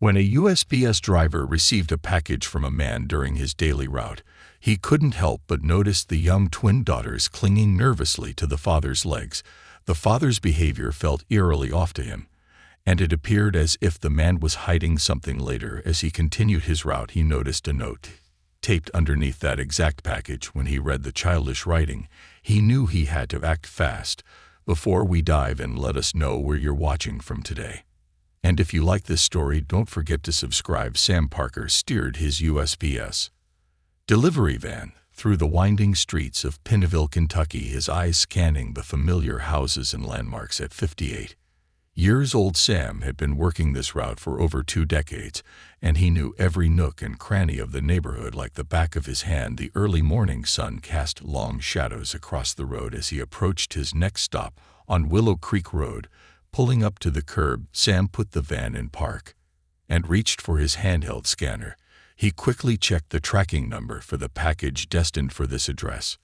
When a USPS driver received a package from a man during his daily route, he couldn't help but notice the young twin daughters clinging nervously to the father's legs. The father's behavior felt eerily off to him, and it appeared as if the man was hiding something. Later, as he continued his route, he noticed a note taped underneath that exact package. When he read the childish writing, he knew he had to act fast. Before we dive in, let us know where you're watching from today. And if you like this story, don't forget to subscribe. Sam Parker steered his USPS delivery van through the winding streets of Pineville, Kentucky, his eyes scanning the familiar houses and landmarks. At 58 years old, Sam had been working this route for over 2 decades, and he knew every nook and cranny of the neighborhood like the back of his hand. The early morning sun cast long shadows across the road as he approached his next stop on Willow Creek Road. Pulling up to the curb, Sam put the van in park and reached for his handheld scanner. He quickly checked the tracking number for the package destined for this address,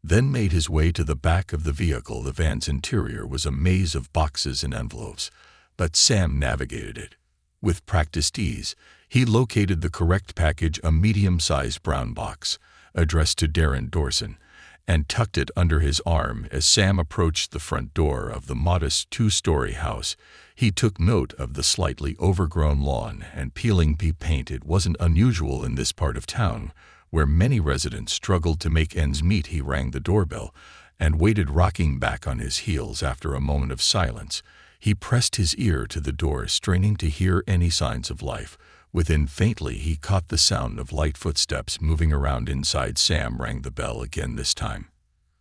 then made his way to the back of the vehicle. The van's interior was a maze of boxes and envelopes, but Sam navigated it with practiced ease. He located the correct package, a medium-sized brown box addressed to Darren Dorson, and tucked it under his arm. As Sam approached the front door of the modest 2-story house, he took note of the slightly overgrown lawn and peeling paint. It wasn't unusual in this part of town, where many residents struggled to make ends meet. He rang the doorbell and waited, rocking back on his heels. After a moment of silence, he pressed his ear to the door, straining to hear any signs of life. Within, faintly, he caught the sound of light footsteps moving around inside. Sam rang the bell again, this time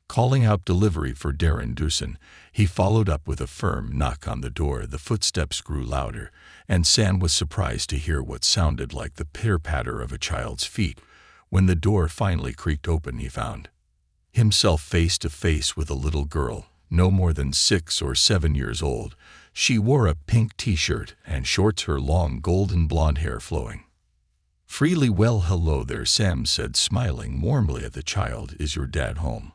calling out delivery for Darren Dorson. He followed up with a firm knock on the door. The footsteps grew louder, and Sam was surprised to hear what sounded like the pitter-patter of a child's feet. When the door finally creaked open, he found himself face to face with a little girl, no more than 6 or 7 years old. She wore a pink t-shirt and shorts, her long golden blonde hair flowing freely. "Well, hello there," Sam said, smiling warmly at the child. "Is your dad home?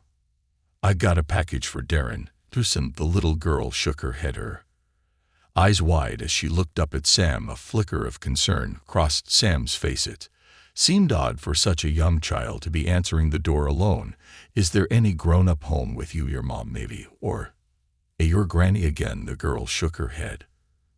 I got a package for Darren Dorson." The little girl shook her head, her eyes wide as she looked up at Sam. A flicker of concern crossed Sam's face. It seemed odd for such a young child to be answering the door alone. "Is there any grown-up home with you? Your mom, maybe, or your granny?" Again, the girl shook her head.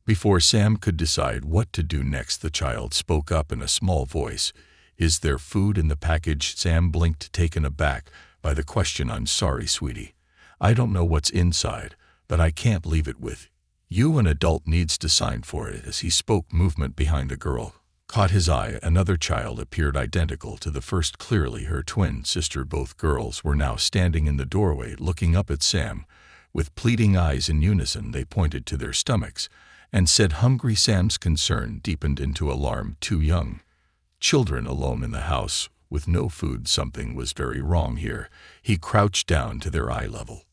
Before Sam could decide what to do next, the child spoke up in a small voice. "Is there food in the package?" Sam blinked, taken aback by the question. "I'm sorry, sweetie. I don't know what's inside, but I can't leave it with you. An adult needs to sign for it." As he spoke, movement behind the girl caught his eye. Another child appeared, identical to the first, clearly her twin sister. Both girls were now standing in the doorway, looking up at Sam with pleading eyes. In unison, they pointed to their stomachs and said, "Hungry." Sam's concern deepened into alarm. 2 young children alone in the house with no food. Something was very wrong here. He crouched down to their eye level,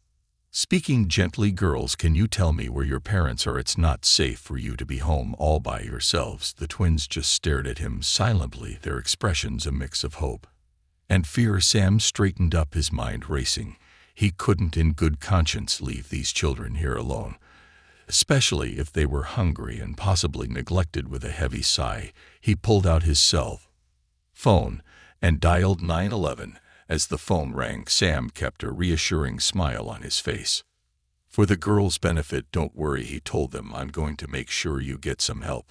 speaking gently. "Girls, can you tell me where your parents are? It's not safe for you to be home all by yourselves." The twins just stared at him silently, their expressions a mix of hope and fear. Sam straightened up, his mind racing. He couldn't in good conscience leave these children here alone, especially if they were hungry and possibly neglected. With a heavy sigh, he pulled out his cell phone and dialed 911. As the phone rang, Sam kept a reassuring smile on his face. "For the girls' benefit, don't worry," he told them. "I'm going to make sure you get some help."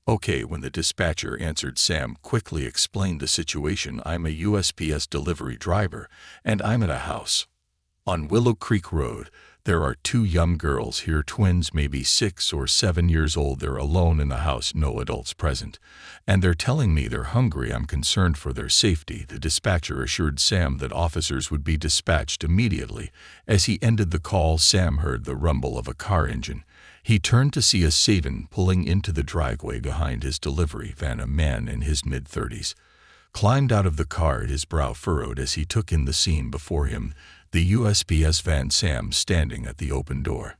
"Okay." When the dispatcher answered, Sam quickly explained the situation. "I'm a USPS delivery driver, and I'm at a house on Willow Creek Road. There are 2 young girls here, twins, maybe 6 or 7 years old. They're alone in the house, no adults present, and they're telling me they're hungry. I'm concerned for their safety." The dispatcher assured Sam that officers would be dispatched immediately. As he ended the call, Sam heard the rumble of a car engine. He turned to see a sedan pulling into the driveway behind his delivery van. A man in his mid-30s climbed out of the car, his brow furrowed as he took in the scene before him. The USPS van, Sam standing at the open door,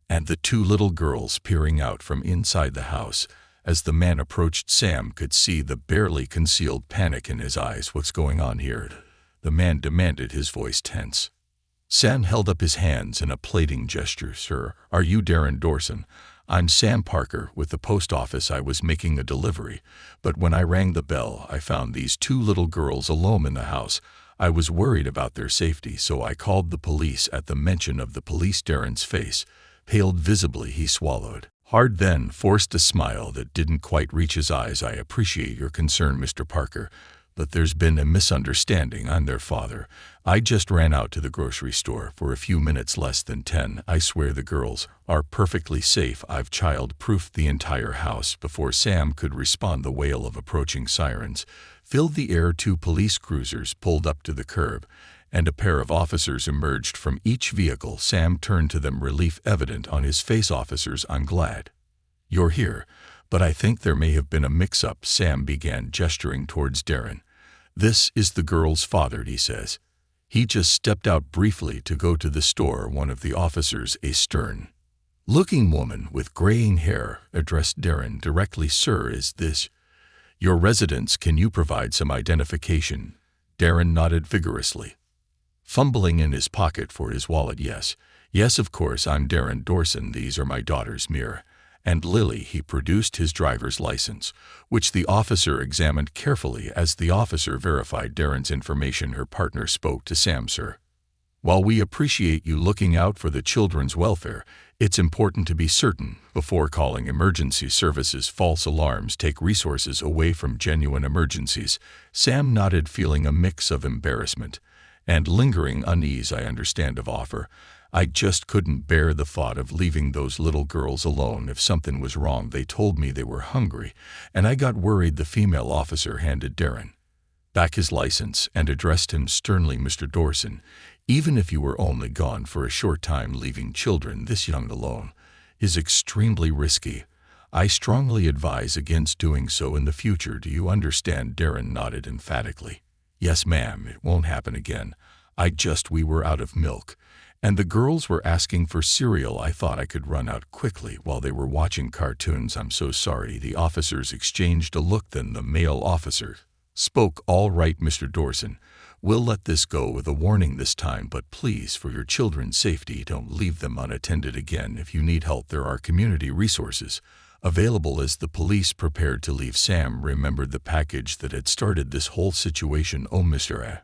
and the 2 little girls peering out from inside the house. As the man approached, Sam could see the barely concealed panic in his eyes. "What's going on here?" the man demanded, his voice tense. Sam held up his hands in a pleading gesture. "Sir, are you Darren Dorson? I'm Sam Parker with the post office. I was making a delivery, but when I rang the bell, I found these two little girls alone in the house. I was worried about their safety, so I called the police. At the mention of the police, Darren's face paled visibly. He swallowed hard, then forced a smile that didn't quite reach his eyes. I appreciate your concern, Mr. Parker, but there's been a misunderstanding. I'm their father. I just ran out to the grocery store for a few minutes, less than 10. I swear the girls are perfectly safe. I've child-proofed the entire house. Before Sam could respond, the wail of approaching sirens filled the air. Two police cruisers pulled up to the curb, and a pair of officers emerged from each vehicle. Sam turned to them, relief evident on his face. Officers, I'm glad you're here, but I think there may have been a mix-up. Sam began, gesturing towards Darren. This is the girl's father, he says. He just stepped out briefly to go to the store. One of the officers, a stern-looking woman with graying hair, addressed Darren directly. Sir, is this your residence? Can you provide some identification? Darren nodded vigorously, fumbling in his pocket for his wallet. Yes, of course. I'm Darren Dorson. These are my daughters, Mira and Lily. He produced his driver's license, which the officer examined carefully. As the officer verified Darren's information, her partner spoke to Sam. Sir, while we appreciate you looking out for the children's welfare, it's important to be certain before calling emergency services. False alarms take resources away from genuine emergencies. Sam nodded, feeling a mix of embarrassment and lingering unease. I understand of offer. I just couldn't bear the thought of leaving those little girls alone. If something was wrong, they told me they were hungry, and I got worried. The female officer handed Darren back his license and addressed him sternly. Mr. Dorson, even if you were only gone for a short time, leaving children this young alone is extremely risky. I strongly advise against doing so in the future. Do you understand? Darren nodded emphatically. Yes, ma'am, it won't happen again. We were out of milk, and the girls were asking for cereal. I thought I could run out quickly while they were watching cartoons. I'm so sorry. The officers exchanged a look. Then the male officer spoke. All right, Mr. Dorson, we'll let this go with a warning this time, but please, for your children's safety, don't leave them unattended again. If you need help, there are community resources available. As the police prepared to leave, Sam remembered the package that had started this whole situation. Oh, Mr.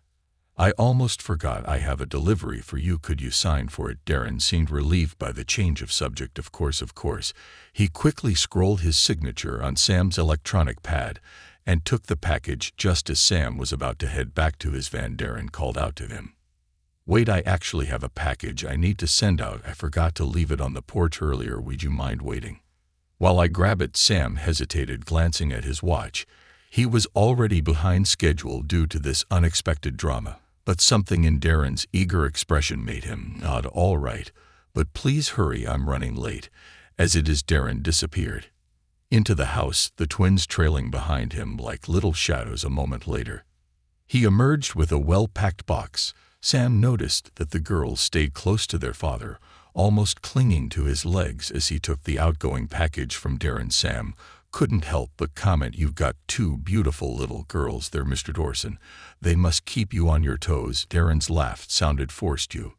I almost forgot. I have a delivery for you. Could you sign for it? Darren seemed relieved by the change of subject. Of course. He quickly scrolled his signature on Sam's electronic pad and took the package. Just as Sam was about to head back to his van, Darren called out to him. Wait, I actually have a package I need to send out. I forgot to leave it on the porch earlier. Would you mind waiting while I grab it? Sam hesitated, glancing at his watch. He was already behind schedule due to this unexpected drama, but something in Darren's eager expression made him nod. All right, but please hurry, I'm running late. As it is, Darren disappeared into the house, the twins trailing behind him like little shadows. A moment later, he emerged with a well-packed box. Sam noticed that the girls stayed close to their father, almost clinging to his legs as he took the outgoing package from Darren. Sam couldn't help but comment, "You've got two beautiful little girls there, Mr. Dorson. They must keep you on your toes." Darren's laugh sounded forced. "You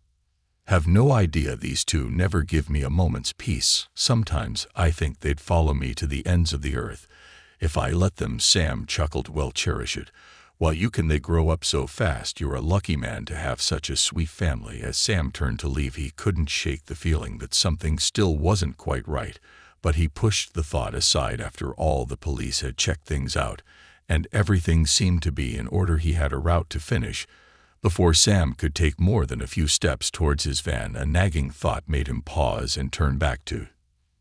have no idea. These two never give me a moment's peace. Sometimes I think they'd follow me to the ends of the earth if I let them." Sam chuckled. "Well, cherish it while you can. They grow up so fast. You're a lucky man to have such a sweet family." As Sam turned to leave, he couldn't shake the feeling that something still wasn't quite right. But he pushed the thought aside. After all, the police had checked things out, and everything seemed to be in order. He had a route to finish before Sam could take more than a few steps towards his van. A nagging thought made him pause and turn back to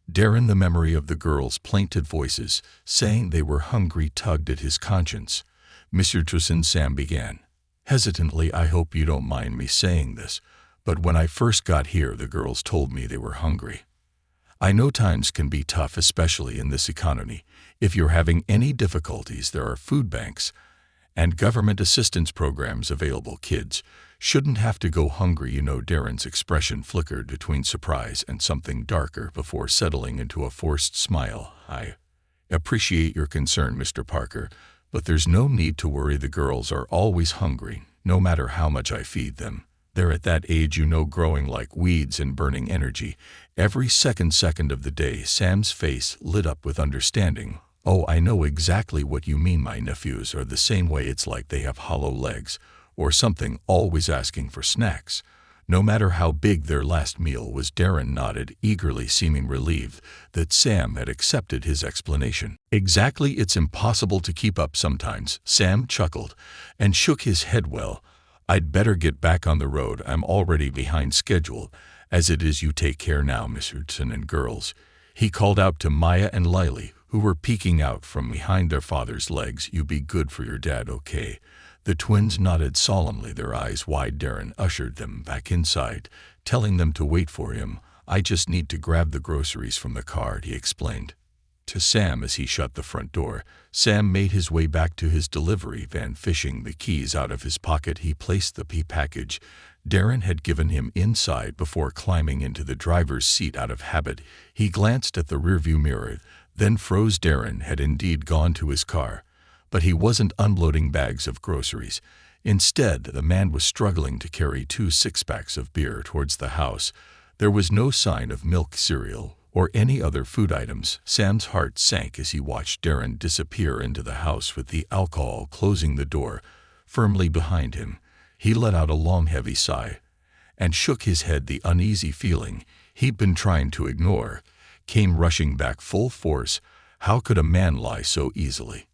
Darren. The memory of the girls' plaintive voices saying they were hungry tugged at his conscience. "Mr. Dorson," Sam began hesitantly, "I hope you don't mind me saying this, but when I first got here, the girls told me they were hungry. I know times can be tough, especially in this economy. If you're having any difficulties, there are food banks and government assistance programs available. Kids shouldn't have to go hungry, you know." Darren's expression flickered between surprise and something darker before settling into a forced smile. "I appreciate your concern, Mr. Parker, but there's no need to worry. The girls are always hungry, no matter how much I feed them. They're at that age, growing like weeds and burning energy. Every second of the day, Sam's face lit up with understanding. Oh, I know exactly what you mean. My nephews are the same way. It's like they have hollow legs or something, always asking for snacks. No matter how big their last meal was, Darren nodded eagerly, seeming relieved that Sam had accepted his explanation. Exactly, it's impossible to keep up sometimes, Sam chuckled and shook his head. Well, I'd better get back on the road. I'm already behind schedule. As it is, you take care now, Miss Hudson and girls. He called out to Maya and Lily, who were peeking out from behind their father's legs. You be good for your dad, okay? The twins nodded solemnly, their eyes wide. Darren ushered them back inside, telling them to wait for him. I just need to grab the groceries from the cart, he explained to Sam as he shut the front door. Sam made his way back to his delivery van, fishing the keys out of his pocket. He placed the package Darren had given him inside before climbing into the driver's seat. Out of habit, he glanced at the rearview mirror, then froze. Darren had indeed gone to his car, but he wasn't unloading bags of groceries. Instead, the man was struggling to carry 2 six-packs of beer towards the house. There was no sign of milk, cereal, or any other food items. Sam's heart sank as he watched Darren disappear into the house with the alcohol closing the door firmly behind him. He let out a long, heavy sigh and shook his head. The uneasy feeling he'd been trying to ignore came rushing back full force. How could a man lie so easily?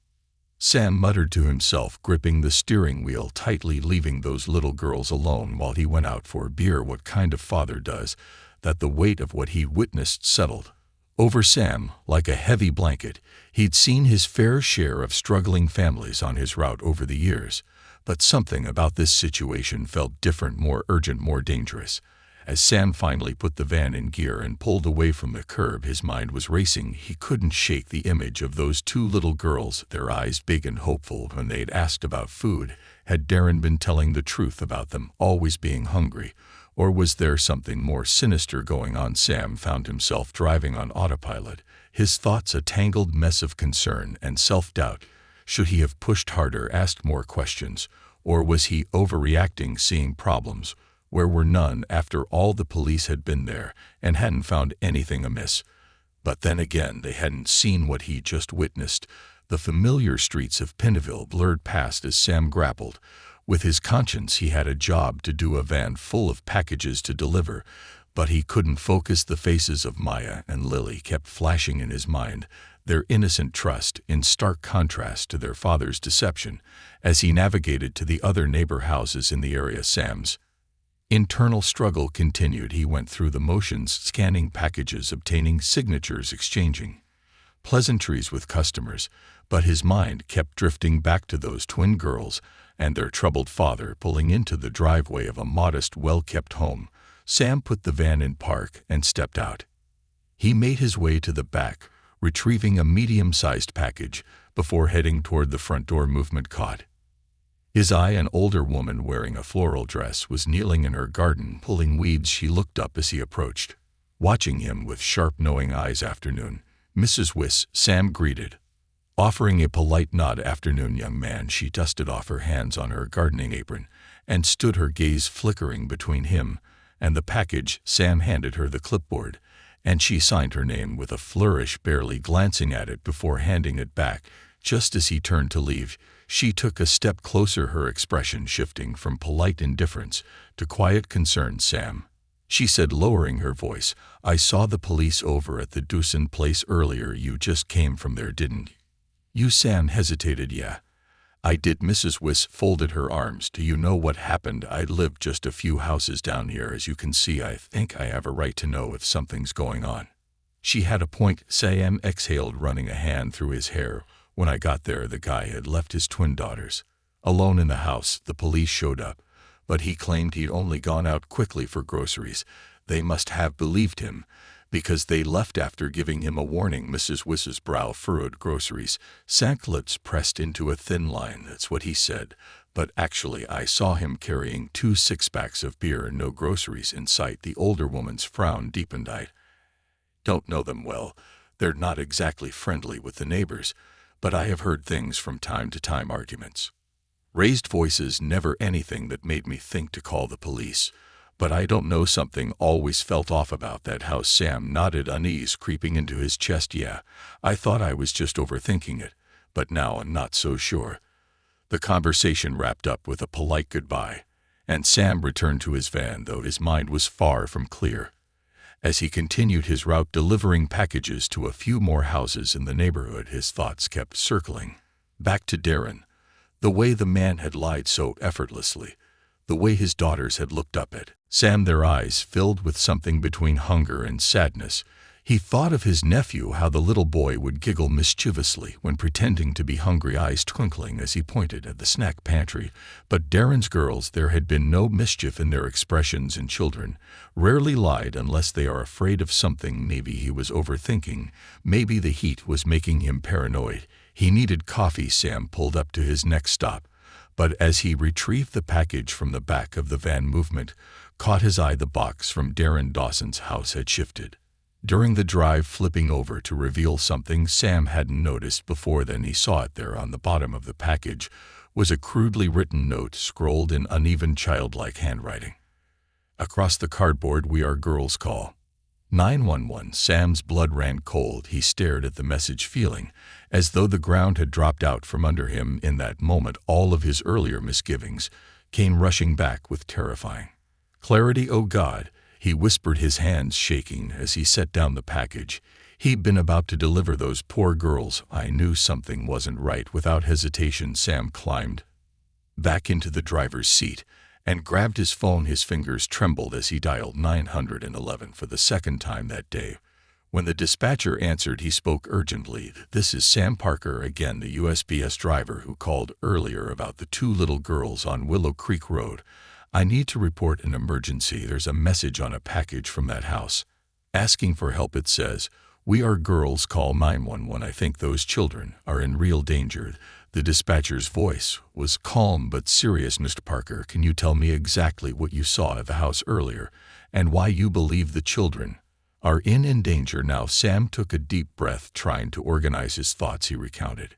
Sam muttered to himself, gripping the steering wheel tightly, leaving those little girls alone while he went out for beer. What kind of father does that? The weight of what he'd witnessed settled over Sam like a heavy blanket. He'd seen his fair share of struggling families on his route over the years, but something about this situation felt different, more urgent, more dangerous. As Sam finally put the van in gear and pulled away from the curb, his mind was racing. He couldn't shake the image of those 2 little girls, their eyes big and hopeful when they'd asked about food. Had Darren been telling the truth about them always being hungry, or was there something more sinister going on? Sam found himself driving on autopilot, his thoughts a tangled mess of concern and self-doubt. Should he have pushed harder, asked more questions, or was he overreacting, seeing problems where were none? After all, the police had been there and hadn't found anything amiss. But then again, they hadn't seen what he just witnessed. The familiar streets of Pineville blurred past as Sam grappled with his conscience. He had a job to do, a van full of packages to deliver, but he couldn't focus. The faces of Maya and Lily kept flashing in his mind, their innocent trust in stark contrast to their father's deception. As he navigated to the other neighbor houses in the area, Sam's internal struggle continued. He went through the motions, scanning packages, obtaining signatures, exchanging pleasantries with customers, but his mind kept drifting back to those twin girls and their troubled father. Pulling into the driveway of a modest, well-kept home, Sam put the van in park and stepped out. He made his way to the back, retrieving a medium-sized package before heading toward the front door. Movement caught his eye. An older woman wearing a floral dress was kneeling in her garden, pulling weeds. She looked up as he approached, watching him with sharp, knowing eyes. Afternoon, Mrs. Wiss, Sam greeted, offering a polite nod. Afternoon, young man. She dusted off her hands on her gardening apron and stood, her gaze flickering between him and the package. Sam handed her the clipboard, and she signed her name with a flourish, barely glancing at it before handing it back. Just as he turned to leave, she took a step closer, her expression shifting from polite indifference to quiet concern. Sam, she said, lowering her voice, I saw the police over at the Dawson place earlier. You just came from there, didn't you? Sam hesitated. Yeah, I did. Mrs. Wiss folded her arms. Do you know what happened? I live just a few houses down here. As you can see, I think I have a right to know if something's going on. She had a point. Sam exhaled, running a hand through his hair. When I got there, the guy had left his twin daughters alone in the house. The police showed up, but he claimed he'd only gone out quickly for groceries. They must have believed him, because they left after giving him a warning. Mrs. Wiss's brow furrowed. Groceries, sank, lips pressed into a thin line. That's what he said, but actually I saw him carrying 2 six-packs of beer and no groceries in sight. The older woman's frown deepened. I don't know them well. They're not exactly friendly with the neighbors, but I have heard things from time to time, arguments Raised voices, never anything that made me think to call the police. But I don't know, something always felt off about that house. Sam nodded, unease creeping into his chest. Yeah, I thought I was just overthinking it, but now I'm not so sure. The conversation wrapped up with a polite goodbye, and Sam returned to his van, though his mind was far from clear. As he continued his route, delivering packages to a few more houses in the neighborhood, his thoughts kept circling back to Darren. The way the man had lied so effortlessly, the way his daughters had looked up at Sam, their eyes filled with something between hunger and sadness. He thought of his nephew, how the little boy would giggle mischievously when pretending to be hungry, eyes twinkling as he pointed at the snack pantry. But Darren's girls, there had been no mischief in their expressions, and children rarely lied unless they are afraid of something. Maybe he was overthinking. Maybe the heat was making him paranoid. He needed coffee. Sam pulled up to his next stop, but as he retrieved the package from the back of the van, movement caught his eye. The box from Darren Dawson's house had shifted during the drive, flipping over to reveal something Sam hadn't noticed before. Then he saw it there. On the bottom of the package was a crudely written note, scrawled in uneven, childlike handwriting. Across the cardboard, "We are girls, call 911. Sam's blood ran cold. He stared at the message, feeling as though the ground had dropped out from under him. In that moment, all of his earlier misgivings came rushing back with terrifying clarity. "Oh God," he whispered, his hands shaking as he set down the package. He'd been about to deliver those poor girls. I knew something wasn't right. Without hesitation, Sam climbed back into the driver's seat and grabbed his phone. His fingers trembled as he dialed 911 for the second time that day. When the dispatcher answered, he spoke urgently. "This is Sam Parker again, the USPS driver who called earlier about the two little girls on Willow Creek Road. I need to report an emergency. There's a message on a package from that house asking for help. It says, 'We are girls, call 911. I think those children are in real danger.'" The dispatcher's voice was calm but serious. "Mr. Parker, can you tell me exactly what you saw at the house earlier and why you believe the children are in danger now?" Sam took a deep breath, trying to organize his thoughts. He recounted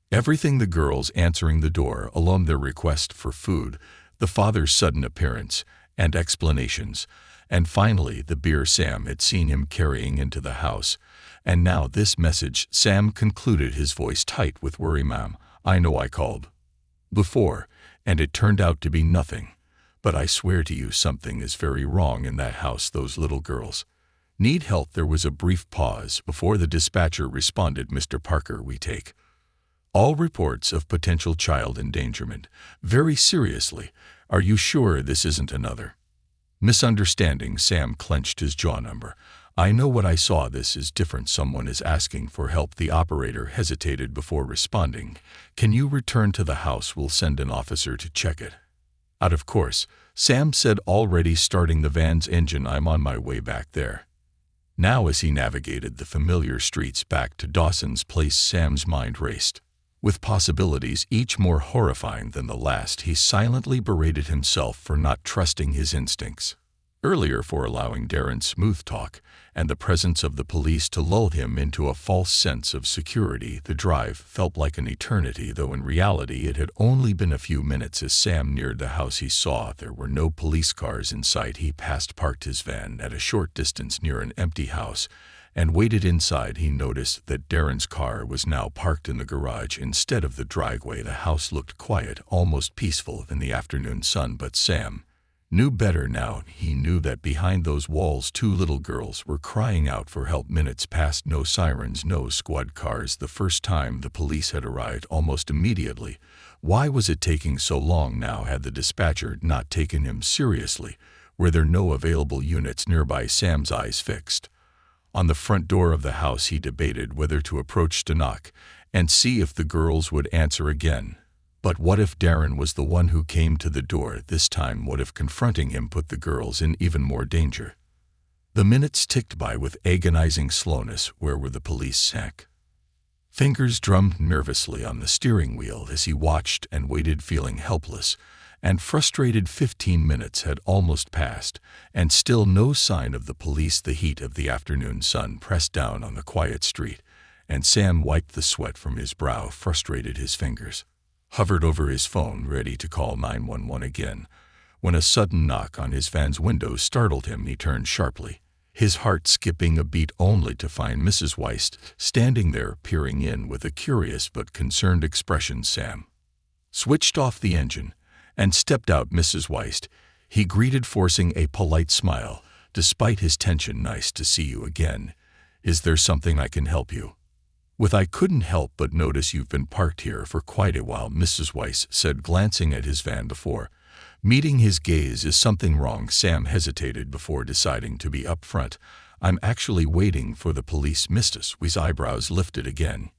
everything: the girls answering the door alone, their request for food, the father's sudden appearance and explanations, and finally the beer Sam had seen him carrying into the house. And now this message. Sam concluded, his voice tight with worry. "Ma'am, I know I called before, and it turned out to be nothing. But I swear to you, something is very wrong in that house. Those little girls need help." There was a brief pause before the dispatcher responded. "Mr. Parker, we take all reports of potential child endangerment very seriously. Are you sure this isn't another misunderstanding?" Sam clenched his jaw. "I know what I saw. This is different. Someone is asking for help." The operator hesitated before responding. "Can you return to the house? We'll send an officer to check it out." "Of course," Sam said, already starting the van's engine. "I'm on my way back there." Now, as he navigated the familiar streets back to Dawson's place, Sam's mind raced with possibilities, each more horrifying than the last. He silently berated himself for not trusting his instincts earlier, for allowing Darren's smooth talk and the presence of the police to lull him into a false sense of security. The drive felt like an eternity, though in reality it had only been a few minutes. As Sam neared the house, he saw there were no police cars in sight. He parked his van at a short distance near an empty house and waited inside. He noticed that Darren's car was now parked in the garage instead of the driveway. The house looked quiet, almost peaceful in the afternoon sun, but Sam knew better now. He knew that behind those walls two little girls were crying out for help. Minutes passed, no sirens, no squad cars. The first time the police had arrived almost immediately. Why was it taking so long now? Had the dispatcher not taken him seriously? Were there no available units nearby? Sam's eyes fixed on the front door of the house. He debated whether to approach to knock and see if the girls would answer again. But what if Darren was the one who came to the door this time? What if confronting him put the girls in even more danger? The minutes ticked by with agonizing slowness. Where were the police? Sack fingers drummed nervously on the steering wheel as he watched and waited, feeling helpless and frustrated. 15 minutes had almost passed, and still no sign of the police. The heat of the afternoon sun pressed down on the quiet street, and Sam wiped the sweat from his brow, frustrated, his fingers hovered over his phone, ready to call 911 again, when a sudden knock on his van's window startled him. He turned sharply, his heart skipping a beat, only to find Mrs. Weist standing there, peering in with a curious but concerned expression. Sam switched off the engine and stepped out. Mrs. Weist, he greeted, forcing a polite smile despite his tension. "Nice to see you again. Is there something I can help you with?" "I couldn't help but notice you've been parked here for quite a while," Mrs. Weist said, glancing at his van before meeting his gaze. "Is something wrong?" Sam hesitated before deciding to be upfront. "I'm actually waiting for the police." Mrs. Weist's eyebrows lifted again.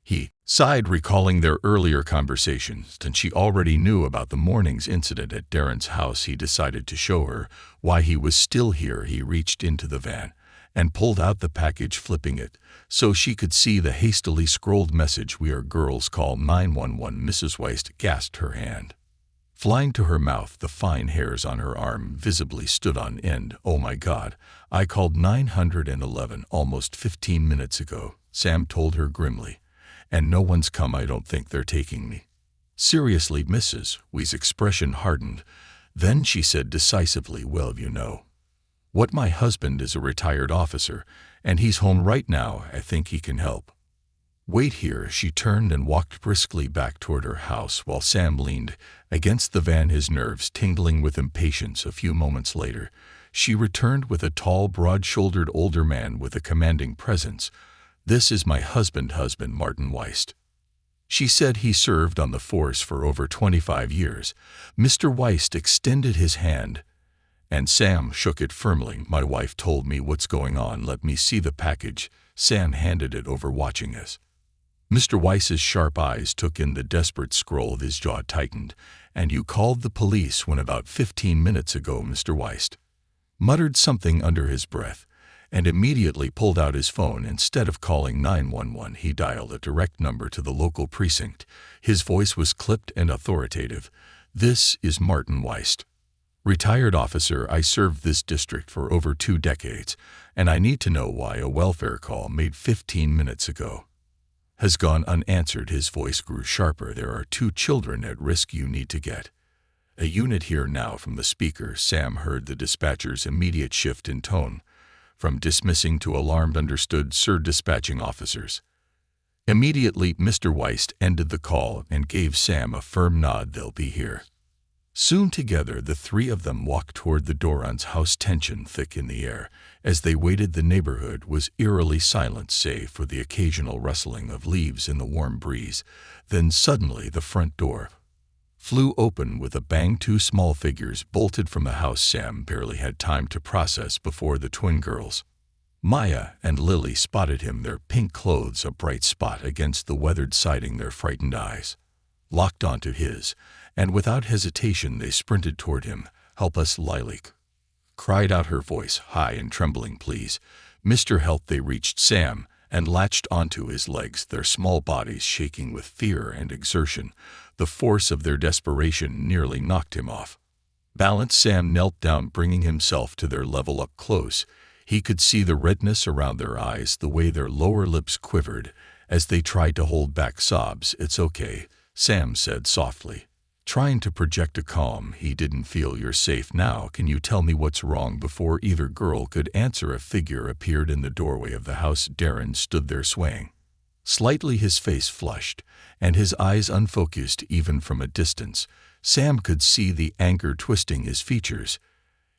He sighed, recalling their earlier conversations, and she already knew about the morning's incident at Darren's house. He decided to show her why he was still here. He reached into the van and pulled out the package, flipping it so she could see the hastily scrolled message. "We are girls, call 911. Mrs. Weist gasped, her hand flying to her mouth. The fine hairs on her arm visibly stood on end. "Oh my God, I called 911 almost 15 minutes ago," Sam told her grimly, "and no one's come. I don't think they're taking me seriously." Mrs. Weist's expression hardened. Then she said decisively, "Well, you know what, my husband is a retired officer, and he's home right now. I think he can help." "Wait here." She turned and walked briskly back toward her house while Sam leaned against the van, his nerves tingling with impatience. A few moments later, she returned with a tall, broad-shouldered older man with a commanding presence. "This is my husband, Martin Weist," she said. "He served on the force for over 25 years. Mr. Weist extended his hand, and Sam shook it firmly. "My wife told me what's going on. Let me see the package." Sam handed it over, watching as Mr. Weist's sharp eyes took in the desperate scroll. His jaw tightened. "And you called the police when about 15 minutes ago?" Mr. Weist muttered something under his breath and immediately pulled out his phone. Instead of calling 911, he dialed a direct number to the local precinct. His voice was clipped and authoritative. "This is Martin Weist, retired officer. I served this district for over 2 decades, and I need to know why a welfare call made 15 minutes ago has gone unanswered." His voice grew sharper. "There are 2 children at risk. You need to get a unit here now." From the speaker, Sam heard the dispatcher's immediate shift in tone, from dismissing to alarmed. "Understood, sir." Dispatching officers immediately. Mr. Weist ended the call and gave Sam a firm nod. "They'll be here soon." Together, the 3 of them walked toward the Doran's house, tension thick in the air. As they waited, the neighborhood was eerily silent, save for the occasional rustling of leaves in the warm breeze. Then suddenly the front door flew open with a bang. 2 small figures bolted from the house. Sam barely had time to process before the twin girls, Maya and Lily, spotted him, their pink clothes a bright spot against the weathered siding. Their frightened eyes locked onto his, and without hesitation they sprinted toward him. "Help us, Lilac," cried out, her voice high and trembling. "Please, Mr. Help." They reached Sam and latched onto his legs, their small bodies shaking with fear and exertion. The force of their desperation nearly knocked him off balance. Sam knelt down, bringing himself to their level. Up close, he could see the redness around their eyes, the way their lower lips quivered as they tried to hold back sobs. "It's okay," Sam said softly, trying to project a calm. He didn't feel. "You're safe now. Can you tell me what's wrong?" Before either girl could answer, a figure appeared in the doorway of the house. Darren stood there, swaying slightly, his face flushed and his eyes unfocused. Even from a distance, Sam could see the anger twisting his features.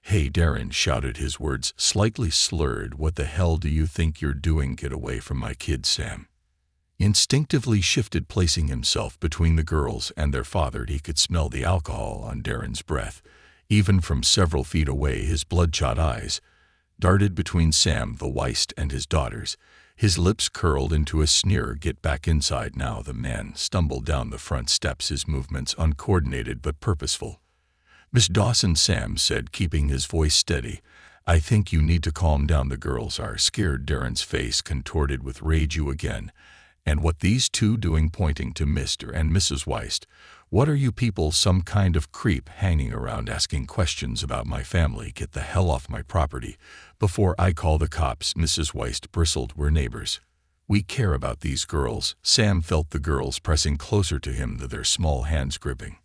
"Hey," Darren shouted, his words slightly slurred. "What the hell do you think you're doing? Get away from my kid." Sam instinctively shifted, placing himself between the girls and their father. He could smell the alcohol on Darren's breath. Even from several feet away, his bloodshot eyes darted between Sam the Weist and his daughters. His lips curled into a sneer. "Get back inside now." The man stumbled down the front steps, his movements uncoordinated but purposeful. "Miss Dawson," Sam said, keeping his voice steady, "I think you need to calm down. The girls are scared." Darren's face contorted with rage. "You again? And what these 2 doing?" Pointing to Mr. and Mrs. Weist. "What are you people, some kind of creep, hanging around asking questions about my family? Get the hell off my property before I call the cops." Mrs. Weist bristled. "We're neighbors. We care about these girls." Sam felt the girls pressing closer to him, their small hands gripping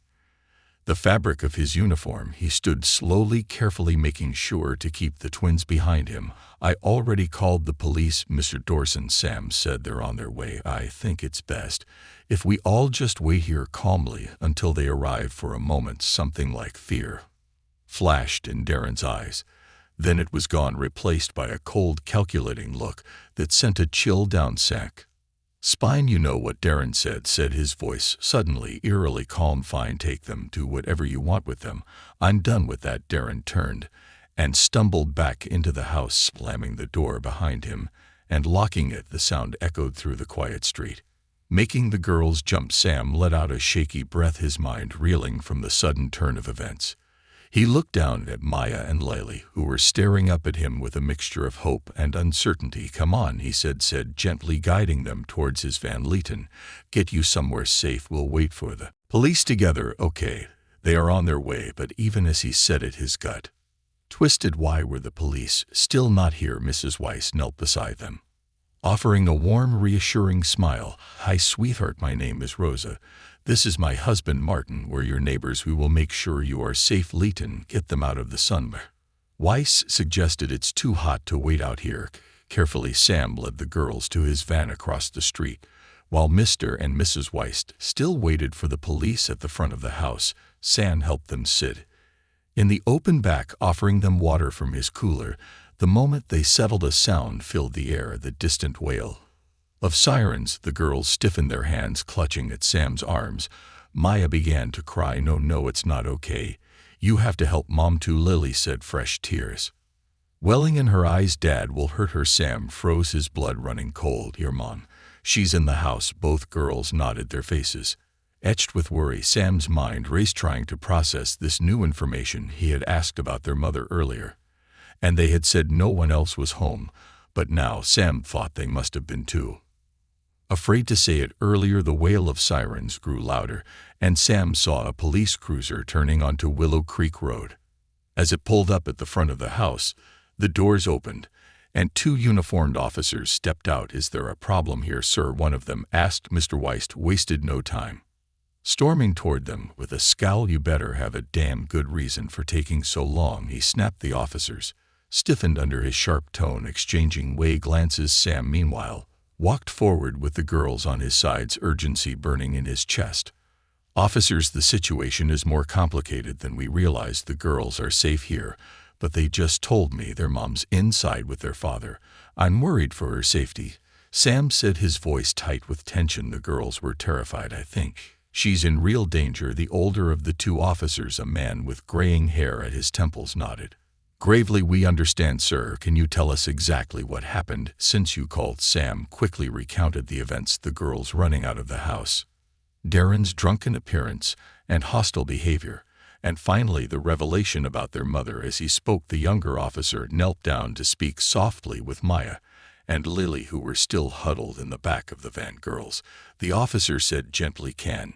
the fabric of his uniform. He stood slowly, carefully making sure to keep the twins behind him. "I already called the police, Mr. Dorson," Sam said. "They're on their way. I think it's best if we all just wait here calmly until they arrive." For a moment, something like fear flashed in Darren's eyes. Then it was gone, replaced by a cold, calculating look that sent a chill down Sam's spine. "You know what Darren said," his voice suddenly eerily calm. "Fine, take them, do whatever you want with them. I'm done with that." Darren turned and stumbled back into the house, slamming the door behind him and locking it. The sound echoed through the quiet street, making the girls jump. Sam let out a shaky breath, his mind reeling from the sudden turn of events. He looked down at Maya and Lily, who were staring up at him with a mixture of hope and uncertainty. "Come on," he said gently, guiding them towards his van. "Leighton, get you somewhere safe. We'll wait for the police together." "Okay, they are on their way." But even as he said it, his gut twisted. Why were the police still not here? Mrs. Weiss knelt beside them, offering a warm, reassuring smile. "Hi, sweetheart. My name is Rosa. This is my husband, Martin. We're your neighbors. We will make sure you are safe." "Leighton, get them out of the sun," Weiss suggested. "It's too hot to wait out here." Carefully, Sam led the girls to his van across the street, while Mr. and Mrs. Weiss still waited for the police at the front of the house. Sam helped them sit in the open back, offering them water from his cooler. The moment they settled, a sound filled the air, the distant wail of sirens. The girls stiffened, their hands clutching at Sam's arms. Maya began to cry. No, it's not okay. You have to help Mom too," Lily said, fresh tears welling in her eyes. "Dad will hurt her." Sam froze, his blood running cold. "Your mom, she's in the house." Both girls nodded, their faces etched with worry. Sam's mind raced, trying to process this new information. He had asked about their mother earlier, and they had said no one else was home. But now Sam thought they must have been too afraid to say it. Earlier, the wail of sirens grew louder, and Sam saw a police cruiser turning onto Willow Creek Road. As it pulled up at the front of the house, the doors opened, and two uniformed officers stepped out. "Is there a problem here, sir?" one of them asked. Mr. Weiss wasted no time, storming toward them with a scowl. "You better have a damn good reason for taking so long," he snapped. The officers stiffened under his sharp tone, exchanging vague glances. Sam, meanwhile, walked forward with the girls on his sides, urgency burning in his chest. "Officers, the situation is more complicated than we realized. The girls are safe here, but they just told me their mom's inside with their father. I'm worried for her safety," Sam said, his voice tight with tension. The girls were terrified. "I think she's in real danger." The older of the two officers, a man with graying hair at his temples, nodded gravely. "We understand, sir. Can you tell us exactly what happened since you called?" Sam quickly recounted the events, the girls running out of the house, Darren's drunken appearance and hostile behavior, and finally the revelation about their mother. As he spoke, the younger officer knelt down to speak softly with Maya and Lily, who were still huddled in the back of the van. "Girls," the officer said gently, "can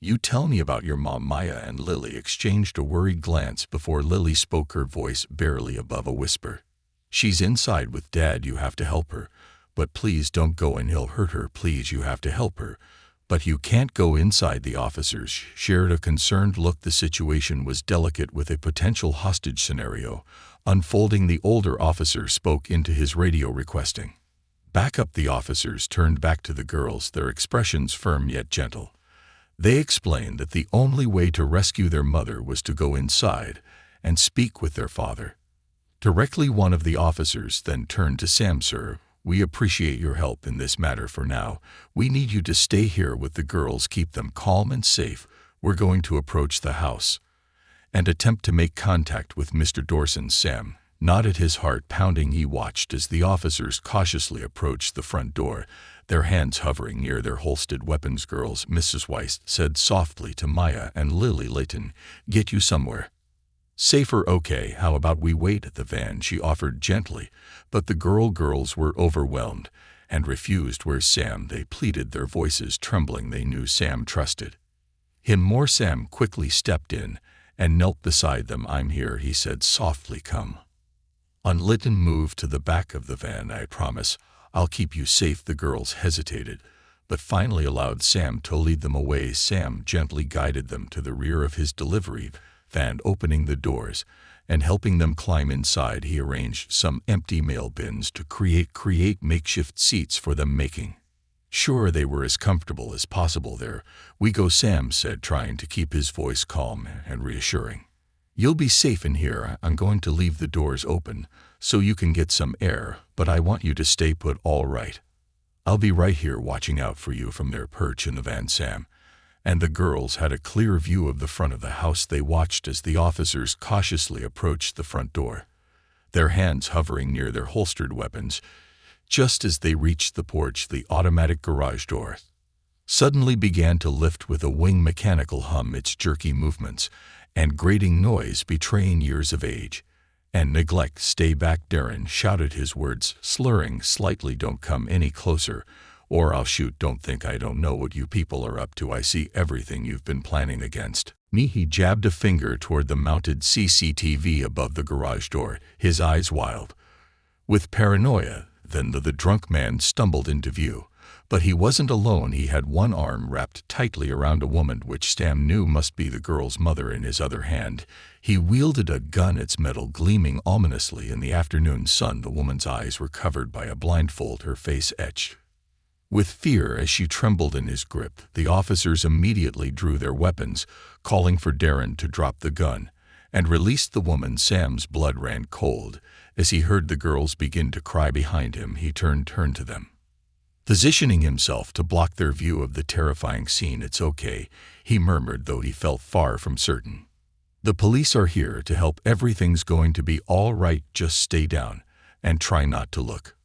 you tell me about your mom?" Maya and Lily exchanged a worried glance before Lily spoke, her voice barely above a whisper. "She's inside with Dad. You have to help her. But please don't go and he'll hurt her. Please, you have to help her." "But you can't go inside." The officers shared a concerned look. The situation was delicate, with a potential hostage scenario unfolding. The older officer spoke into his radio, requesting backup. The officers turned back to the girls, their expressions firm yet gentle. They explained that the only way to rescue their mother was to go inside and speak with their father directly. One of the officers then turned to Sam. "Sir, we appreciate your help in this matter. For now, we need you to stay here with the girls. Keep them calm and safe. We're going to approach the house and attempt to make contact with Mr. Dorson." Sam nodded, his heart pounding. He watched as the officers cautiously approached the front door, their hands hovering near their holstered weapons. "Girls," Mrs. Weiss said softly to Maya and Lily, "Leighton, get you somewhere safer." "Okay, how about we wait at the van?" she offered gently, but the girls were overwhelmed and refused. "Where's Sam?" they pleaded, their voices trembling. They knew Sam trusted him more. Sam quickly stepped in and knelt beside them. "I'm here," he said softly. "Come on, Leighton, move to the back of the van. I promise I'll keep you safe." The girls hesitated, but finally allowed Sam to lead them away. Sam gently guided them to the rear of his delivery van, opening the doors and helping them climb inside. He arranged some empty mail bins to create makeshift seats for them, making sure they were as comfortable as possible. "There we go," Sam said, trying to keep his voice calm and reassuring. "You'll be safe in here. I'm going to leave the doors open so you can get some air, but I want you to stay put, all right? I'll be right here watching out for you." From their perch in the van, Sam and the girls had a clear view of the front of the house. They watched as the officers cautiously approached the front door, their hands hovering near their holstered weapons. Just as they reached the porch, the automatic garage door suddenly began to lift with a mechanical hum, its jerky movements and grating noise betraying years of age and neglect. "Stay back," Darren shouted, his words slurring slightly. "Don't come any closer or I'll shoot. Don't think I don't know what you people are up to. I see everything you've been planning against me." He jabbed a finger toward the mounted CCTV above the garage door, his eyes wild with paranoia. Then the drunk man stumbled into view. But he wasn't alone. He had one arm wrapped tightly around a woman, which Sam knew must be the girl's mother. In his other hand, he wielded a gun, its metal gleaming ominously in the afternoon sun. The woman's eyes were covered by a blindfold, her face etched with fear as she trembled in his grip. The officers immediately drew their weapons, calling for Darren to drop the gun and released the woman. Sam's blood ran cold as he heard the girls begin to cry behind him. He turned to them, positioning himself to block their view of the terrifying scene. "It's okay," he murmured, though he felt far from certain. "The police are here to help. Everything's going to be all right. Just stay down and try not to look."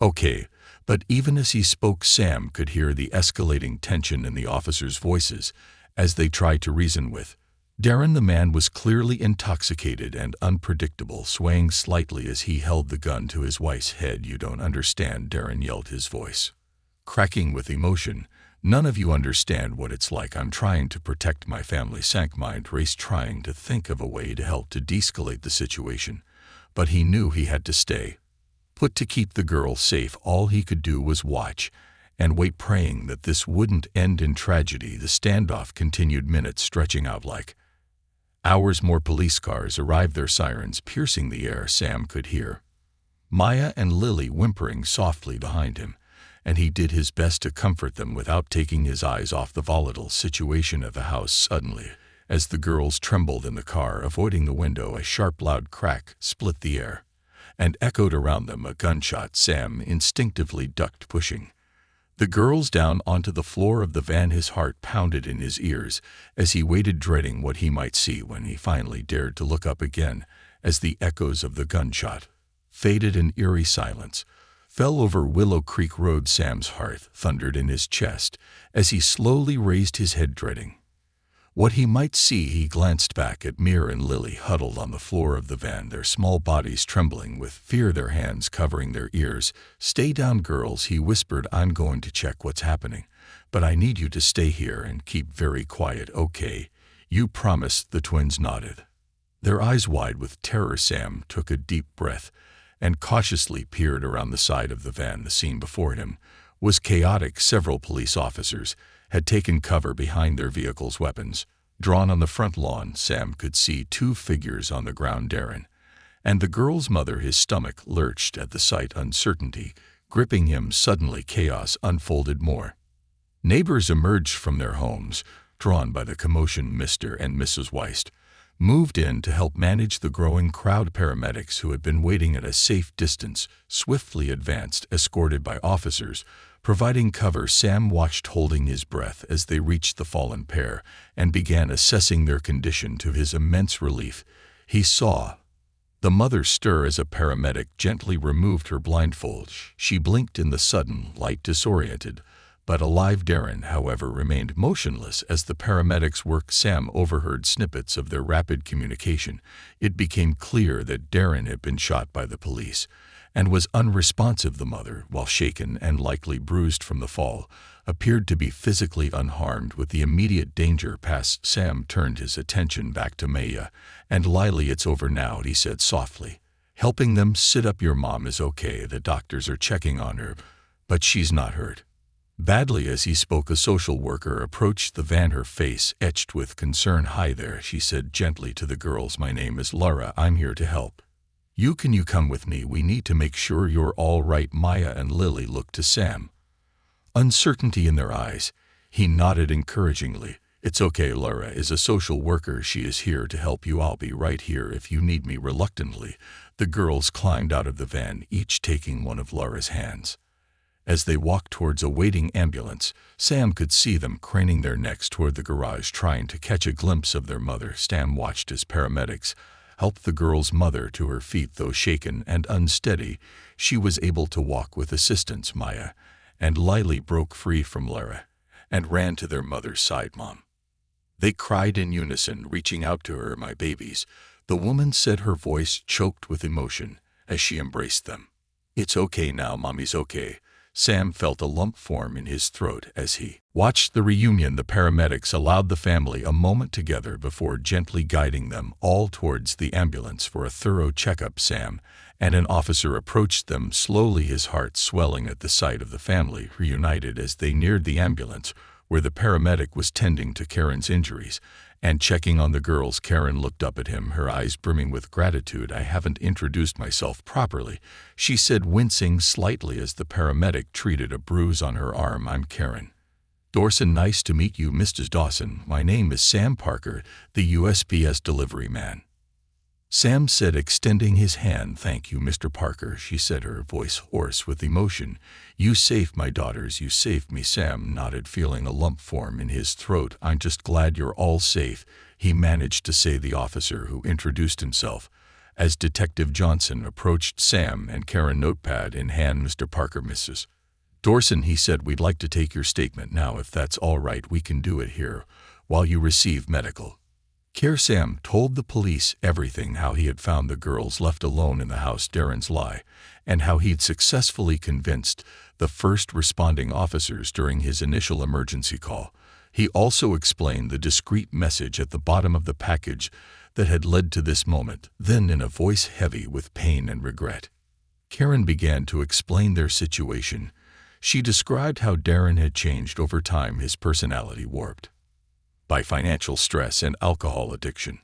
"Okay." But even as he spoke, Sam could hear the escalating tension in the officers' voices as they tried to reason with Darren. The man was clearly intoxicated and unpredictable, swaying slightly as he held the gun to his wife's head. "You don't understand," Darren yelled, his voice cracking with emotion. "None of you understand what it's like. I'm trying to protect my family." Sank mind raced, trying to think of a way to help to de-escalate the situation, but he knew he had to stay put to keep the girl safe. All he could do was watch and wait, praying that this wouldn't end in tragedy. The standoff continued, minutes stretching out like hours. More police cars arrived, their sirens piercing the air. Sam could hear Maya and Lily whimpering softly behind him, and he did his best to comfort them without taking his eyes off the volatile situation of the house. Suddenly, as the girls trembled in the car, avoiding the window, a sharp, loud crack split the air and echoed around them. A gunshot. Sam instinctively ducked, pushing the girls down onto the floor of the van. His heart pounded in his ears as he waited, dreading what he might see when he finally dared to look up again. As the echoes of the gunshot faded and eerie silence fell over Willow Creek Road, Sam's heart thundered in his chest as he slowly raised his head, dreading what he might see. He glanced back at Mir and Lily, huddled on the floor of the van, their small bodies trembling with fear, their hands covering their ears. "Stay down, girls," he whispered. "I'm going to check what's happening, but I need you to stay here and keep very quiet, okay? You promise?" The twins nodded, their eyes wide with terror. Sam took a deep breath and cautiously peered around the side of the van. The scene before him was chaotic. Several police officers had taken cover behind their vehicles, weapons drawn. On the front lawn, Sam could see two figures on the ground, Darren and the girl's mother. His stomach lurched at the sight, uncertainty gripping him. Suddenly, chaos unfolded. More neighbors emerged from their homes, drawn by the commotion. Mr. and Mrs. Weist moved in to help manage the growing crowd. Paramedics, who had been waiting at a safe distance, swiftly advanced, escorted by officers providing cover. Sam watched, holding his breath, as they reached the fallen pair and began assessing their condition. To his immense relief, he saw the mother stir as a paramedic gently removed her blindfold. She blinked in the sudden light, disoriented but alive. Darren, however, remained motionless as the paramedics worked. Sam overheard snippets of their rapid communication. It became clear that Darren had been shot by the police and was unresponsive. The mother, while shaken and likely bruised from the fall, appeared to be physically unharmed. With the immediate danger past, Sam turned his attention back to Maya and Lily. "It's over now," he said softly, helping them sit up. Your mom is okay, the doctors are checking on her, but she's not hurt badly. As he spoke, a social worker approached the van, her face etched with concern. Hi there, she said gently to the girls. My name is Laura. I'm here to help. Can you come with me? We need to make sure you're all right. Maya and Lily looked to Sam, uncertainty in their eyes. He nodded encouragingly. It's okay, Laura is a social worker. She is here to help you. I'll be right here if you need me. Reluctantly, the girls climbed out of the van, each taking one of Laura's hands. As they walked towards a waiting ambulance, Sam could see them craning their necks toward the garage, trying to catch a glimpse of their mother. Sam watched as paramedics helped the girl's mother to her feet. Though shaken and unsteady, she was able to walk with assistance. Maya and Lily broke free from Lara and ran to their mother's side. Mom, they cried in unison, reaching out to her. My babies, the woman said, her voice choked with emotion as she embraced them. It's okay now, Mommy's okay. Sam felt a lump form in his throat as he watched the reunion. The paramedics allowed the family a moment together before gently guiding them all towards the ambulance for a thorough checkup. Sam and an officer approached them slowly, his heart swelling at the sight of the family reunited. As they neared the ambulance where the paramedic was tending to Karen's injuries and checking on the girls, Karen looked up at him, her eyes brimming with gratitude. I haven't introduced myself properly, she said, wincing slightly as the paramedic treated a bruise on her arm. I'm Karen Dawson. Nice to meet you, Mrs. Dawson. My name is Sam Parker, the USPS delivery man, Sam said, extending his hand. Thank you, Mr. Parker, she said, her voice hoarse with emotion. You saved my daughters. You saved me. Sam nodded, feeling a lump form in his throat. I'm just glad you're all safe, he managed to say. The officer, who introduced himself as Detective Johnson, approached Sam and Karen, notepad in hand. Mr. Parker, Mrs. Dawson, he said, we'd like to take your statement now. If that's all right, we can do it here while you receive medical care. Sam told the police everything, how he had found the girls left alone in the house, Darren's lie, and how he'd successfully convinced the first responding officers during his initial emergency call. He also explained the discreet message at the bottom of the package that had led to this moment. Then, in a voice heavy with pain and regret, Karen began to explain their situation. She described how Darren had changed over time, his personality warped by financial stress and alcohol addiction,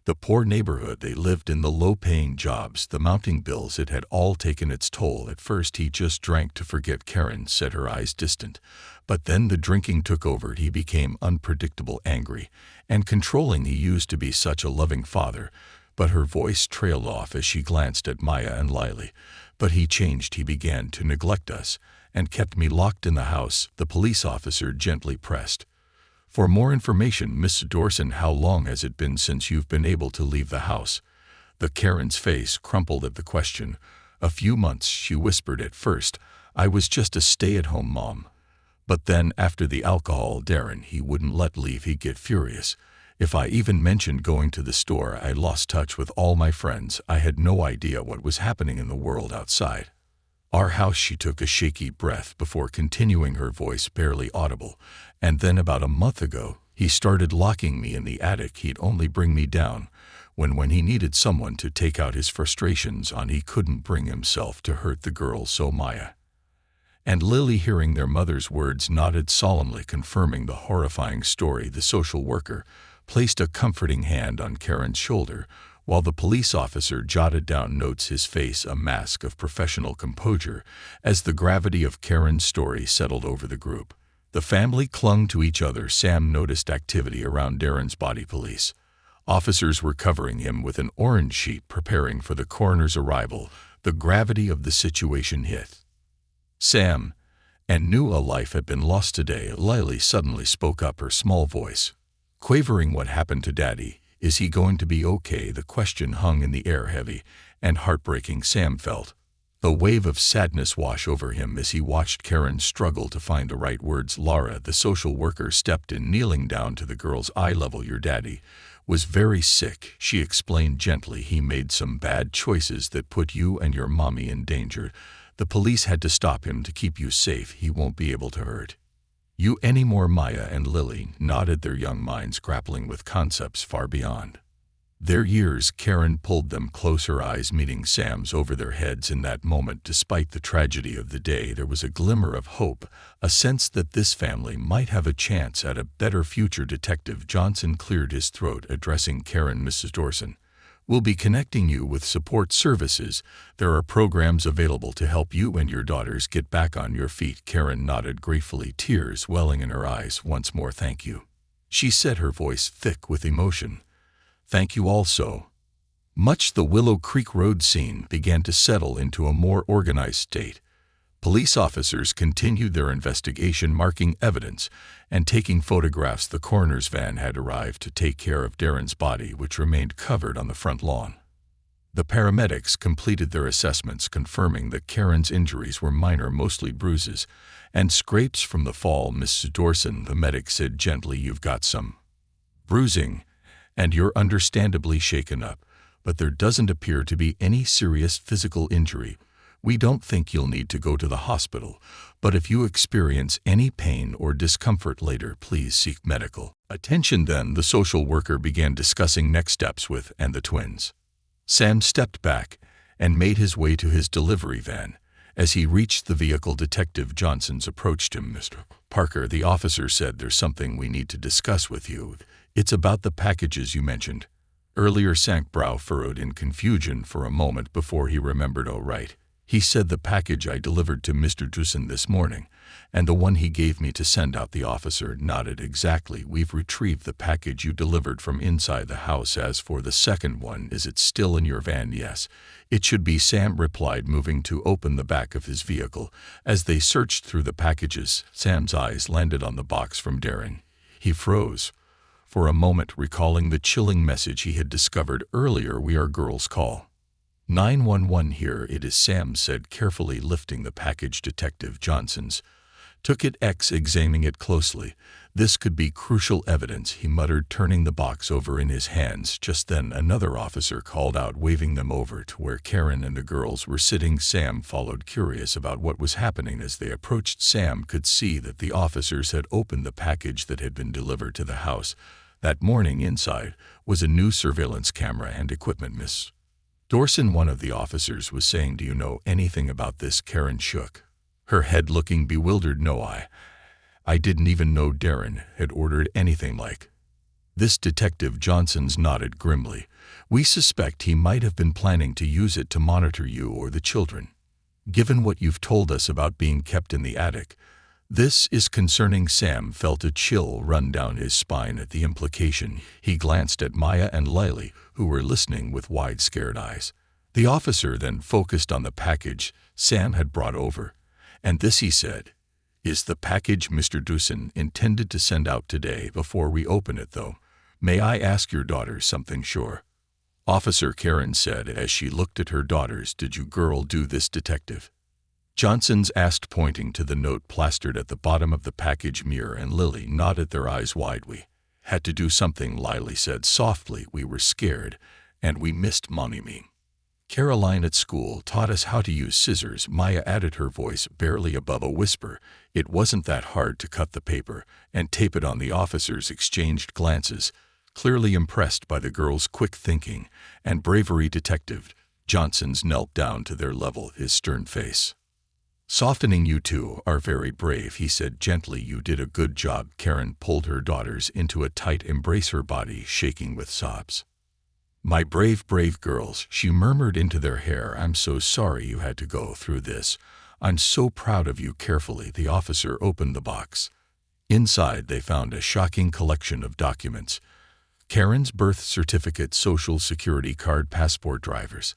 the poor neighborhood they lived in, the low-paying jobs, the mounting bills. It had all taken its toll. At first he just drank to forget, Karen said, her eyes distant. But then the drinking took over. He became unpredictable, angry, and controlling. He used to be such a loving father. But her voice trailed off as she glanced at Maya and Lily. But he changed. He began to neglect us and kept me locked in the house, the police officer gently pressed for more information. Miss Dawson, how long has it been since you've been able to leave the house? The Karen's face crumpled at the question. A few months, she whispered. At first, I was just a stay-at-home mom. But then, after the alcohol, Darren, he wouldn't let leave. He'd get furious if I even mentioned going to the store. I lost touch with all my friends. I had no idea what was happening in the world outside our house. She took a shaky breath before continuing, her voice barely audible. And then about a month ago, he started locking me in the attic. He'd only bring me down when he needed someone to take out his frustrations on. He couldn't bring himself to hurt the girls. So Maya and Lily, hearing their mother's words, nodded solemnly, confirming the horrifying story. The social worker placed a comforting hand on Karen's shoulder while the police officer jotted down notes, his face a mask of professional composure. As the gravity of Karen's story settled over the group, the family clung to each other. Sam noticed activity around Darren's body. Police officers were covering him with an orange sheet, preparing for the coroner's arrival. The gravity of the situation hit Sam and knew a life had been lost today. Lily suddenly spoke up, her small voice quavering. What happened to Daddy? Is he going to be okay? The question hung in the air, heavy and heartbreaking. Sam felt a wave of sadness wash over him as he watched Karen struggle to find the right words. Laura, the social worker, stepped in, kneeling down to the girl's eye level. Your daddy was very sick, she explained gently. He made some bad choices that put you and your mommy in danger. The police had to stop him to keep you safe. He won't be able to hurt you anymore. Maya and Lily nodded, their young minds grappling with concepts far beyond Their ears, Karen pulled them close, her eyes meeting Sam's over their heads. In that moment, despite the tragedy of the day, there was a glimmer of hope, a sense that this family might have a chance at a better future. Detective Johnson cleared his throat, addressing Karen. Mrs. Dorson, we'll be connecting you with support services. There are programs available to help you and your daughters get back on your feet. Karen nodded gratefully, tears welling in her eyes. Once more, thank you, she said, her voice thick with emotion. Thank you all so much. The Willow Creek Road scene began to settle into a more organized state. Police officers continued their investigation, marking evidence and taking photographs. The coroner's van had arrived to take care of Darren's body, which remained covered on the front lawn. The paramedics completed their assessments, confirming that Karen's injuries were minor, mostly bruises and scrapes from the fall. Mrs. Dorson, the medic said gently, you've got some bruising and you're understandably shaken up, but there doesn't appear to be any serious physical injury. We don't think you'll need to go to the hospital, but if you experience any pain or discomfort later, please seek medical attention. Then the social worker began discussing next steps with and the twins. Sam stepped back and made his way to his delivery van. As he reached the vehicle, Detective Johnson approached him. Mr. Parker, the officer said, there's something we need to discuss with you. It's about the packages you mentioned earlier. Sam's brow furrowed in confusion for a moment before he remembered. Oh, right. He said the package I delivered to Mr. Dusan this morning, and the one he gave me to send out. The officer nodded. Exactly. We've retrieved the package you delivered from inside the house. As for the second one, is it still in your van? Yes, it should be, Sam replied, moving to open the back of his vehicle. As they searched through the packages, Sam's eyes landed on the box from Darren. He froze for a moment, recalling the chilling message he had discovered earlier. We are girls, call 911. Here it is, Sam said, carefully lifting the package. Detective Johnson's took it, examining it closely. This could be crucial evidence, he muttered, turning the box over in his hands. Just then another officer called out, waving them over to where Karen and the girls were sitting. Sam followed, curious about what was happening. As they approached, Sam could see that the officers had opened the package that had been delivered to the house that morning. Inside was a new surveillance camera and equipment. Miss Dorson, one of the officers, was saying, do you know anything about this? Karen shook her head, looking bewildered. No, I didn't even know Darren had ordered anything like this. Detective Johnson's nodded grimly. We suspect he might have been planning to use it to monitor you or the children. Given what you've told us about being kept in the attic, this is concerning. Sam felt a chill run down his spine at the implication. He glanced at Maya and Lily, who were listening with wide, scared eyes. The officer then focused on the package Sam had brought over. And this, he said, is the package Mr. Dusan intended to send out today. Before we open it, though, may I ask your daughters something? Sure, officer, Karen said as she looked at her daughters. Did you girl do this? Detective Johnson's asked, pointing to the note plastered at the bottom of the package. Mirror and Lily nodded, their eyes wide. We had to do something, Lily said softly. We were scared, and we missed Mommy. Caroline at school taught us how to use scissors, Maya added, her voice barely above a whisper. It wasn't that hard to cut the paper and tape it on. The officers exchanged glances, clearly impressed by the girls' quick thinking and bravery. Detective Johnson's knelt down to their level, his stern face softening. You two are very brave, he said gently. You did a good job. Karen pulled her daughters into a tight embrace, her body shaking with sobs. My brave, brave girls, she murmured into their hair. I'm so sorry you had to go through this. I'm so proud of you. Carefully, the officer opened the box. Inside, they found a shocking collection of documents. Karen's birth certificate, social security card, passport, driver's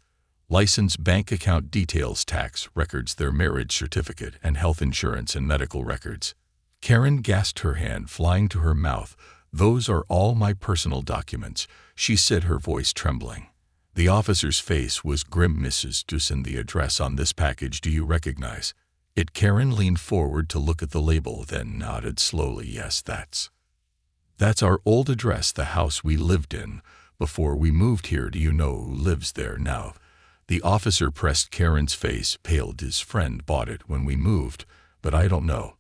license, bank account details, tax records, their marriage certificate, and health insurance and medical records. Karen gasped, her hand flying to her mouth. Those are all my personal documents, she said, her voice trembling. The officer's face was grim. Mrs. Dusan, the address on this package, do you recognize it? Karen leaned forward to look at the label, then nodded slowly. Yes, that's our old address, the house we lived in before we moved here. Do you know who lives there now? The officer pressed Karen's face, paled. His friend bought it when we moved, but I don't know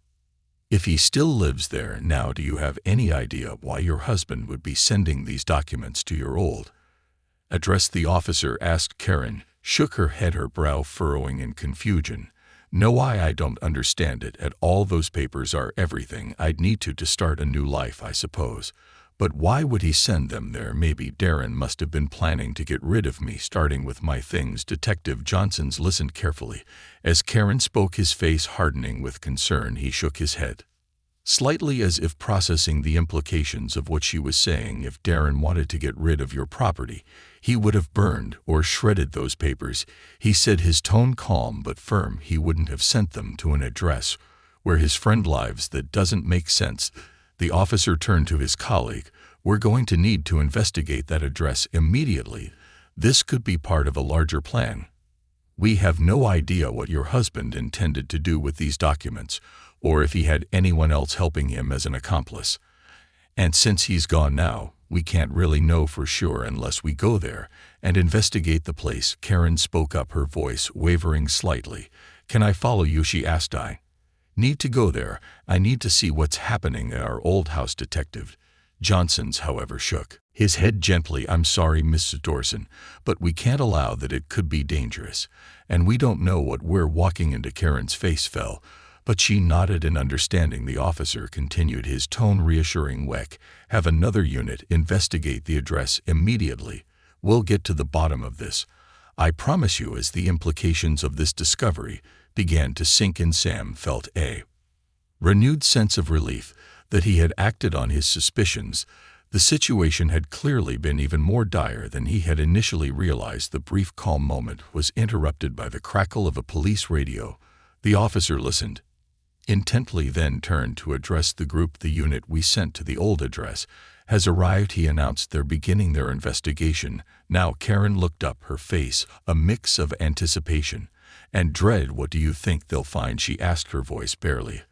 if he still lives there now. Do you have any idea why your husband would be sending these documents to your old address the officer asked. Karen shook her head, her brow furrowing in confusion. No, I don't understand it at all. Those papers are everything I'd need to start a new life, I suppose. But why would he send them there? Maybe Darren must have been planning to get rid of me, starting with my things. Detective Johnson's listened carefully. As Karen spoke, his face hardening with concern, he shook his head, slightly as if processing the implications of what she was saying. If Darren wanted to get rid of your property, he would have burned or shredded those papers, he said, his tone calm but firm. He wouldn't have sent them to an address where his friend lives. That doesn't make sense. The officer turned to his colleague. We're going to need to investigate that address immediately. This could be part of a larger plan. We have no idea what your husband intended to do with these documents, or if he had anyone else helping him as an accomplice. And since he's gone now, we can't really know for sure unless we go there and investigate the place. Karen spoke up, her voice wavering slightly. Can I follow you? She asked. I need to go there. I need to see what's happening at our old house. Detective Johnson's, however, shook his head gently. I'm sorry, Mrs. Dorson, but we can't allow that. It could be dangerous, and we don't know what we're walking into. Karen's face fell, but she nodded in understanding. The officer continued, his tone reassuring. WEC, have another unit investigate the address immediately. We'll get to the bottom of this, I promise you. As the implications of this discovery began to sink in, Sam felt a renewed sense of relief that he had acted on his suspicions. The situation had clearly been even more dire than he had initially realized. The brief calm moment was interrupted by the crackle of a police radio. The officer listened intently, then turned to address the group. The unit we sent to the old address has arrived, he announced. They're beginning their investigation now. Karen looked up, her face a mix of anticipation and dread. What do you think they'll find? She asked, her voice barely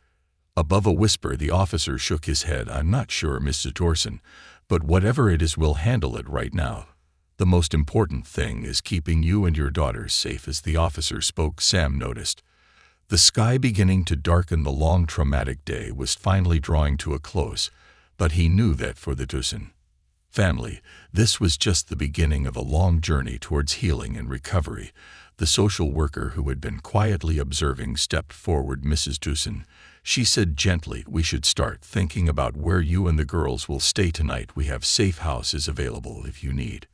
above a whisper. The officer shook his head. I'm not sure, Mr. Dorson, but whatever it is, we'll handle it right now. The most important thing is keeping you and your daughters safe. As the officer spoke, Sam noticed the sky beginning to darken. The long, traumatic day was finally drawing to a close, but he knew that for the Dorson family, this was just the beginning of a long journey towards healing and recovery. The social worker, who had been quietly observing, stepped forward. Mrs. Dorson, she said gently, we should start thinking about where you and the girls will stay tonight. We have safe houses available if you need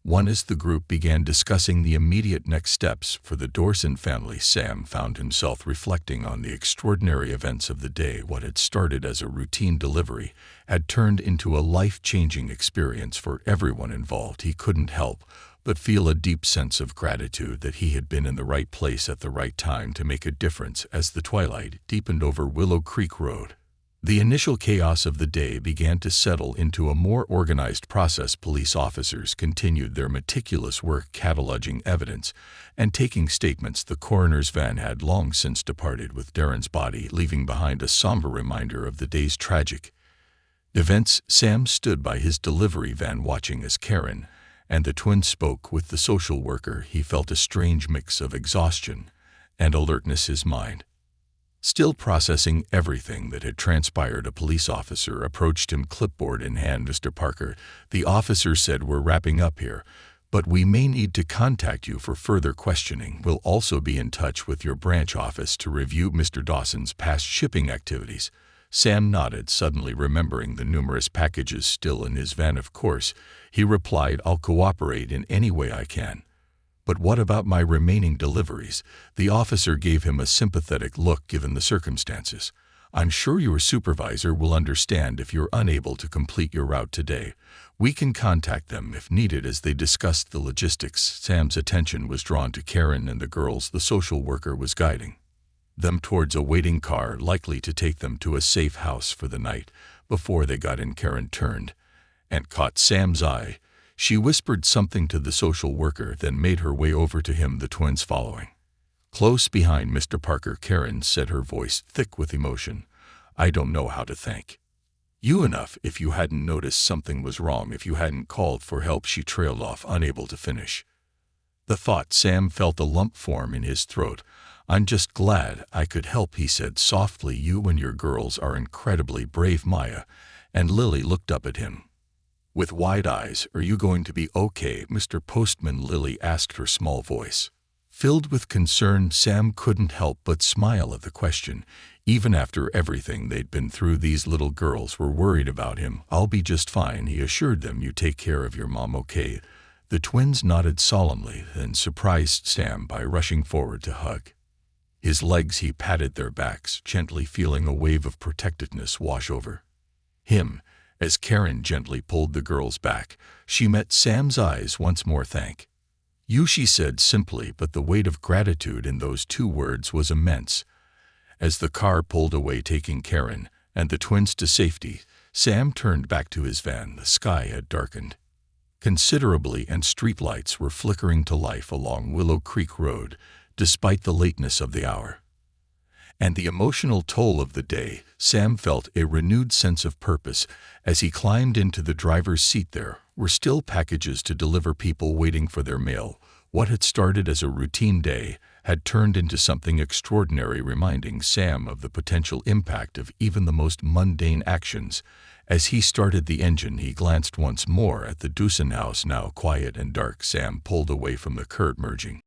one. As the group began discussing the immediate next steps for the Dorson family, Sam found himself reflecting on the extraordinary events of the day. What had started as a routine delivery had turned into a life-changing experience for everyone involved. He couldn't help but feel a deep sense of gratitude that he had been in the right place at the right time to make a difference. As the twilight deepened over Willow Creek Road, the initial chaos of the day began to settle into a more organized process. Police officers continued their meticulous work, cataloging evidence and taking statements. The coroner's van had long since departed, with Darren's body leaving behind a somber reminder of the day's tragic events. Sam stood by his delivery van, watching as Karen and the twins spoke with the social worker. He felt a strange mix of exhaustion and alertness, his mind still processing everything that had transpired. A police officer approached him, clipboard in hand. Mr. Parker, the officer said, we're wrapping up here, but we may need to contact you for further questioning. We'll also be in touch with your branch office to review Mr. Dawson's past shipping activities. Sam nodded, suddenly remembering the numerous packages still in his van. Of course, he replied, I'll cooperate in any way I can. But what about my remaining deliveries? The officer gave him a sympathetic look. Given the circumstances, I'm sure your supervisor will understand if you're unable to complete your route today. We can contact them if needed. As they discussed the logistics, Sam's attention was drawn to Karen and the girls. The social worker was guiding them towards a waiting car, likely to take them to a safe house for the night. Before they got in, Karen turned and caught Sam's eye. She whispered something to the social worker, then made her way over to him, the twins following close behind. Mr. Parker, Karen said, her voice thick with emotion, I don't know how to thank you enough. If you hadn't noticed something was wrong, if you hadn't called for help. She trailed off, unable to finish the thought. Sam felt a lump form in his throat. I'm just glad I could help, he said softly. You and your girls are incredibly brave. Maya and Lily looked up at him With wide eyes, "Are you going to be okay, Mr. Postman?" Lily asked, her small voice filled with concern. Sam couldn't help but smile at the question. Even after everything they'd been through, these little girls were worried about him. "I'll be just fine," he assured them. "You take care of your mom, okay?" The twins nodded solemnly and surprised Sam by rushing forward to hug his legs. He patted their backs, gently feeling a wave of protectiveness wash over him. As Karen gently pulled the girls back, she met Sam's eyes once more. "Thank you," she said simply, but the weight of gratitude in those two words was immense. As the car pulled away, taking Karen and the twins to safety, Sam turned back to his van. The sky had darkened considerably and streetlights were flickering to life along Willow Creek Road, despite the lateness of the hour and the emotional toll of the day. Sam felt a renewed sense of purpose as he climbed into the driver's seat. There were still packages to deliver, people waiting for their mail. What had started as a routine day had turned into something extraordinary, reminding Sam of the potential impact of even the most mundane actions. As he started the engine, he glanced once more at the Dawson house, now quiet and dark. Sam pulled away from the curt, merging